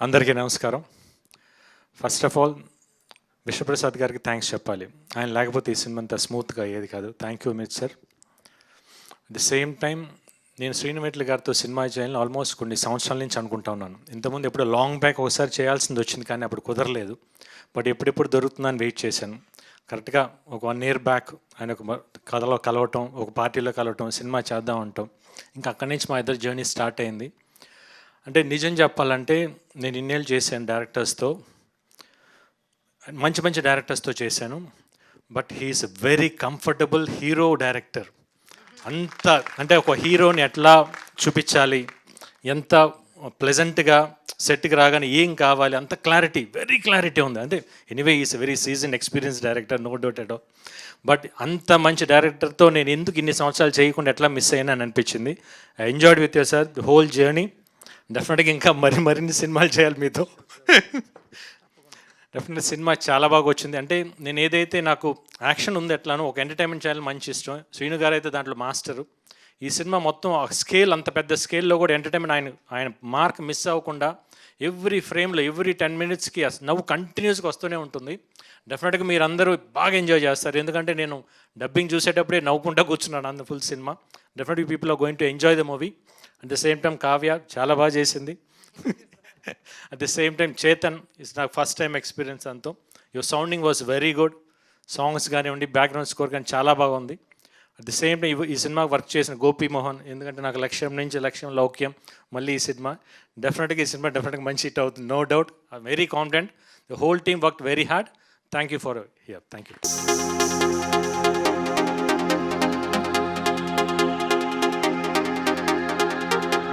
అందరికీ నమస్కారం. First of all Vishwaprasad గారికి థ్యాంక్స్ చెప్పాలి. ఆయన లేకపోతే ఈ సినిమా అంతా స్మూత్గా అయ్యేది కాదు. థ్యాంక్ యూ మిట్ sir. At the same time నేను శ్రీనుమెట్ల గారితో సినిమా చేయాలని ఆల్మోస్ట్ కొన్ని సంవత్సరాల నుంచి అనుకుంటా ఉన్నాను. ఇంతకుముందు ఎప్పుడో లాంగ్ బ్యాక్ ఒకసారి చేయాల్సింది వచ్చింది, కానీ అప్పుడు కుదరలేదు. బట్ ఎప్పుడెప్పుడు దొరుకుతుందని వెయిట్ చేశాను. కరెక్ట్గా ఒక 1 year బ్యాక్ ఆయన ఒక కథలో కలవటం, ఒక పార్టీలో కలవటం, సినిమా చేద్దాం అంటాం. ఇంకా అక్కడి నుంచి మా ఇద్దరు జర్నీ స్టార్ట్ అయింది. అంటే నిజం చెప్పాలంటే నేను ఇన్నేళ్ళు చేశాను డైరెక్టర్స్తో, మంచి మంచి డైరెక్టర్స్తో చేశాను. But he's very comfortable hero director. అంత అంటే ఒక హీరోని ఎట్లా చూపించాలి, ఎంత ప్లెజెంట్గా సెట్కి రాగానే ఏం కావాలి, అంత క్లారిటీ, వెరీ క్లారిటీ ఉంది. అంటే anyway is very season experience director, no doubt at all. But అంత మంచి డైరెక్టర్తో నేను ఎందుకు ఇన్ని సంవత్సరాలు చేయకుండా ఎట్లా మిస్ అయినా అని అనిపించింది. I enjoyed with you sir the whole journey. డెఫినెట్గా ఇంకా మరిన్ని సినిమాలు చేయాలి మీతో. డెఫినెట్గా సినిమా చాలా బాగా వచ్చింది. అంటే నేను ఏదైతే నాకు యాక్షన్ ఉంది ఎట్లానో ఒక ఎంటర్టైన్మెంట్ చేయాలి మంచి ఇష్టం. శ్రీను గారు అయితే దాంట్లో మాస్టరు. ఈ సినిమా మొత్తం స్కేల్, అంత పెద్ద స్కేల్లో కూడా ఎంటర్టైన్మెంట్ ఆయన మార్క్ మిస్ అవ్వకుండా ఎవ్రీ ఫ్రేమ్లో ఎవ్రీ 10 minutesకి నవ్వు కంటిన్యూస్గా వస్తూనే ఉంటుంది. డెఫినెట్గా మీరు అందరూ బాగా ఎంజాయ్ చేస్తారు. ఎందుకంటే నేను డబ్బింగ్ చూసేటప్పుడే నవ్వుకుంటా కూర్చున్నాను అంత ఫుల్ సినిమా. డెఫినెట్గా people are going to enjoy the movie. At the same time Kavya చాలా బాగా చేసింది. At the same time Chetan it's నాకు ఫస్ట్ టైం ఎక్స్పీరియన్స్ అంతా. Your sounding was very good. Songs కానివ్వండి, బ్యాక్గ్రౌండ్ స్కోర్ కానీ చాలా బాగుంది. అట్ ది సేమ్ టైం ఈ సినిమాకి వర్క్ చేసిన గోపి మోహన్, ఎందుకంటే నాకు లక్ష్యం నుంచి లక్ష్యం లౌక్యం, మళ్ళీ ఈ సినిమా ఈ సినిమా డెఫినెట్గా మంచి హిట్ అవుతుంది, no doubt. I very confident. The whole team work very hard. Thank you for here. Thank you.